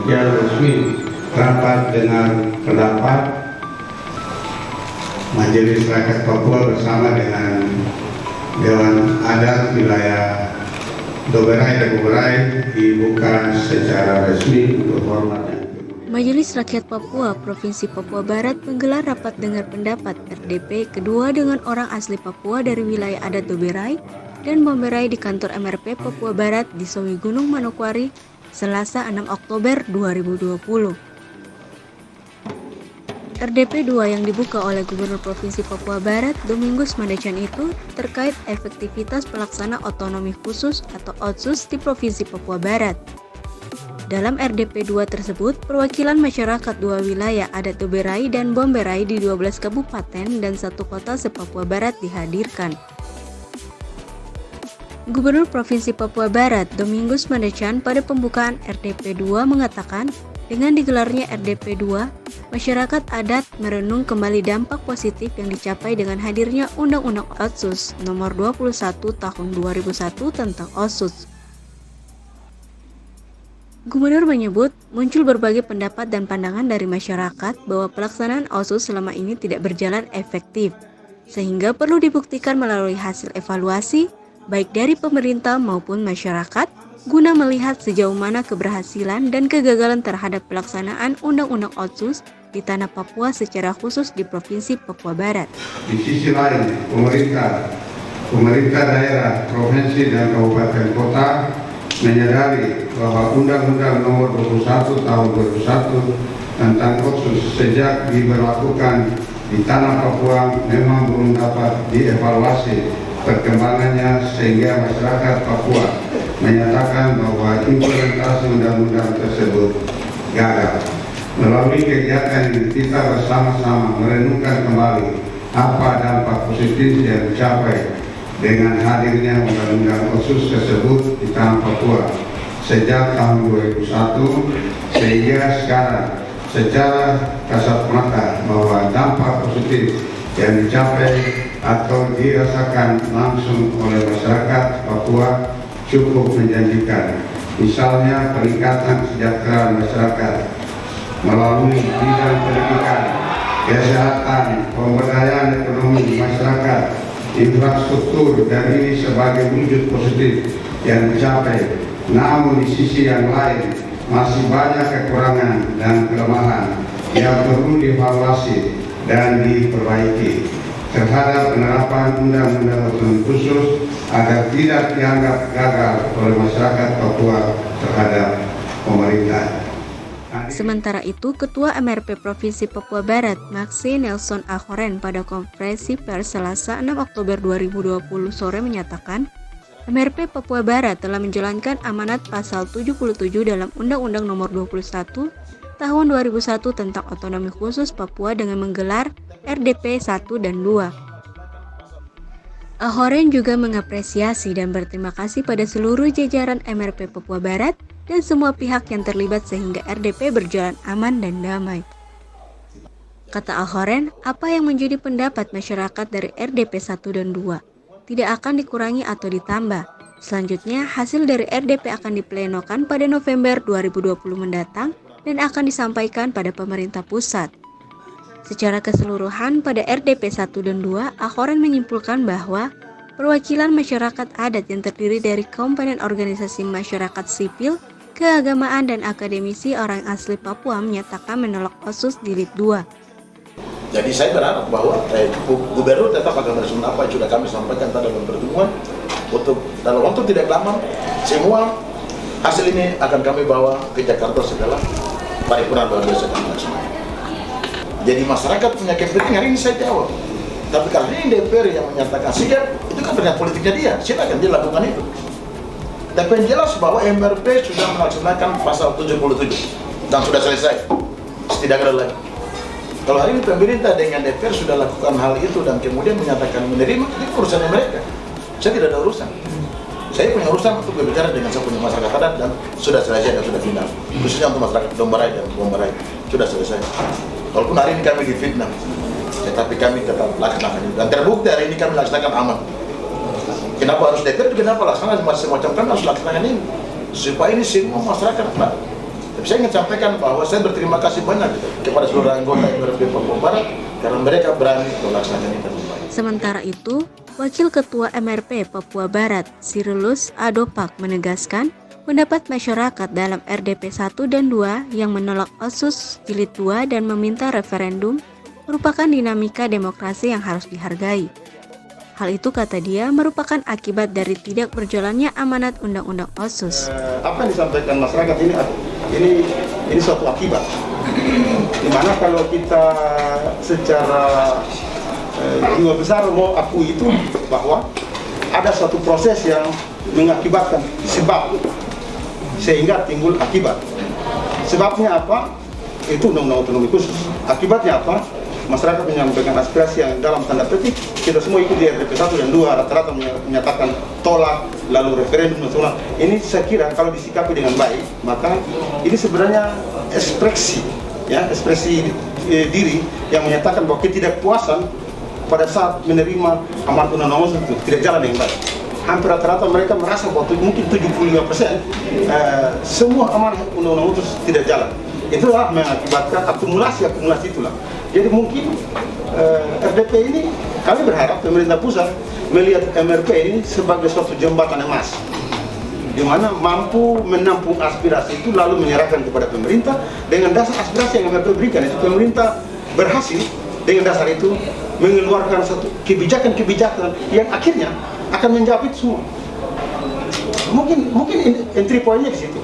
demikian resmi rapat dengan pendapat Majelis Rakyat Papua bersama dengan Dewan Adat Wilayah Doberai dan Boberai dibuka secara resmi untuk hormatnya. Majelis Rakyat Papua Provinsi Papua Barat menggelar rapat dengar pendapat RDP kedua dengan orang asli Papua dari wilayah adat Doberai dan Boberai di kantor MRP Papua Barat di Sowi Gunung Manokwari, Selasa 6 Oktober 2020. RDP 2 yang dibuka oleh Gubernur Provinsi Papua Barat, Domingus Mandacan itu terkait efektivitas pelaksana otonomi khusus atau OTSUS di Provinsi Papua Barat. Dalam RDP 2 tersebut, perwakilan masyarakat dua wilayah adat Doberai dan Boberai di 12 kabupaten dan 1 kota se-Papua Barat dihadirkan. Gubernur Provinsi Papua Barat, Domingus Mandacan pada pembukaan RDP 2 mengatakan, dengan digelarnya RDP 2, masyarakat adat merenung kembali dampak positif yang dicapai dengan hadirnya Undang-Undang OTSUS Nomor 21 Tahun 2001 tentang OTSUS. Gubernur menyebut muncul berbagai pendapat dan pandangan dari masyarakat bahwa pelaksanaan OTSUS selama ini tidak berjalan efektif, sehingga perlu dibuktikan melalui hasil evaluasi baik dari pemerintah maupun masyarakat guna melihat sejauh mana keberhasilan dan kegagalan terhadap pelaksanaan Undang-Undang OTSUS di tanah Papua secara khusus di Provinsi Papua Barat. Di sisi lain, pemerintah daerah, provinsi dan kabupaten kota menyadari bahwa Undang-Undang Nomor 21 Tahun 2001 tentang OTSUS sejak diberlakukan di tanah Papua memang belum dapat dievaluasi perkembangannya, sehingga masyarakat Papua menyatakan bahwa implementasi undang-undang tersebut gagal. Melalui kegiatan ini kita bersama-sama merenungkan kembali apa dampak positif yang dicapai dengan hadirnya Undang-Undang OTSUS tersebut di tanah Papua sejak tahun 2001, sehingga sekarang secara kasat mata bahwa dampak positif yang dicapai atau dirasakan langsung oleh masyarakat Papua cukup menjanjikan. Misalnya peningkatan kesejahteraan masyarakat melalui bidang pendidikan, kesehatan, pemberdayaan ekonomi masyarakat, infrastruktur, dan ini sebagai wujud positif yang dicapai. Namun di sisi yang lain masih banyak kekurangan dan kelemahan yang perlu dievaluasi dan diperbaiki terhadap penerapan Undang-Undang Otonomi Khusus agar tidak dianggap gagal oleh masyarakat Papua terhadap pemerintah. Sementara itu, Ketua MRP Provinsi Papua Barat, Maxi Nelson Ahoren pada konferensi pers Selasa 6 Oktober 2020 sore menyatakan, MRP Papua Barat telah menjalankan amanat pasal 77 dalam Undang-Undang Nomor 21 Tahun 2001 tentang Otonomi Khusus Papua dengan menggelar RDP 1 dan 2. Ahoren juga mengapresiasi dan berterima kasih pada seluruh jajaran MRP Papua Barat dan semua pihak yang terlibat sehingga RDP berjalan aman dan damai. Kata Ahoren, apa yang menjadi pendapat masyarakat dari RDP 1 dan 2 tidak akan dikurangi atau ditambah. Selanjutnya, hasil dari RDP akan diplenokan pada November 2020 mendatang dan akan disampaikan pada pemerintah pusat. Secara keseluruhan, pada RDP 1 dan 2, Ahoren menyimpulkan bahwa perwakilan masyarakat adat yang terdiri dari komponen organisasi masyarakat sipil, keagamaan, dan akademisi orang asli Papua menyatakan menolak OTSUS Jilid 2. Jadi saya berharap bahwa Gubernur tetap akan merespon apa yang sudah kami sampaikan tadi dalam pertemuan. Untuk dalam waktu tidak lama, semua hasil ini akan kami bawa ke Jakarta setelah paripurna luar biasa kami laksanakan. Jadi masyarakat punya kepentingan, hari ini saya jawab. Tapi karena ini DPR yang menyatakan siap, itu kan pilihan politiknya dia, silakan dia lakukan itu. Tapi yang jelas bahwa MRP sudah melaksanakan pasal 77 dan sudah selesai, tidak ada lagi. Kalau hari ini pemerintah dengan DPR sudah lakukan hal itu dan kemudian menyatakan menerima, itu urusannya mereka. Saya tidak ada urusan. Saya punya urusan untuk berbicara dengan saya punya masyarakat adat dan sudah selesai dan sudah final. Khususnya untuk masyarakat Doberai dan Boberai sudah selesai. Walaupun hari ini kami difitnah, tetapi kami tetap laksanakan itu. Dan terbukti hari ini kami laksanakan aman. Kenapa harus DPR? Kenapa laksanakan semacam kami harus laksanakan ini? Supaya ini semua masyarakat Tapi saya ingin sampaikan bahwa saya berterima kasih banyak kepada seluruh anggota MRP Papua Barat karena mereka berani melaksanakan ini dengan baik. Sementara itu, Wakil Ketua MRP Papua Barat, Cyrillus Adopak menegaskan, pendapat masyarakat dalam RDP 1 dan 2 yang menolak OSUS Jilid 2 dan meminta referendum merupakan dinamika demokrasi yang harus dihargai. Hal itu, kata dia, merupakan akibat dari tidak berjalannya amanat Undang-Undang OSUS. Apa yang disampaikan masyarakat ini suatu akibat. Dimana kalau kita secara jiwa besar mau akui itu bahwa ada suatu proses yang mengakibatkan sebab sehingga timbul akibat. Sebabnya apa? Itu undang-undang otonomi khusus. Akibatnya apa? Masyarakat menyampaikan aspirasi yang dalam tanda petik kita semua ikut di RDP 1 dan 2 rata-rata menyatakan tolak, lalu referendum dan sebagainya. Ini saya kira kalau disikapi dengan baik, maka ini sebenarnya ekspresi diri yang menyatakan bahwa ketidakpuasan pada saat menerima amanat undang-undang itu tidak jalan dengan baik. Hampir rata-rata mereka merasa bahwa mungkin 75% semua amanat undang-undang itu tidak jalan. Itulah mengakibatkan akumulasi itulah. Jadi mungkin RDP ini kami berharap pemerintah pusat melihat MRP ini sebagai suatu jembatan emas, di mana mampu menampung aspirasi itu lalu menyerahkan kepada pemerintah dengan dasar aspirasi yang MRP berikan. Itu pemerintah berhasil dengan dasar itu mengeluarkan satu kebijakan-kebijakan yang akhirnya akan menjawab itu semua. Mungkin entry point-nya di situ.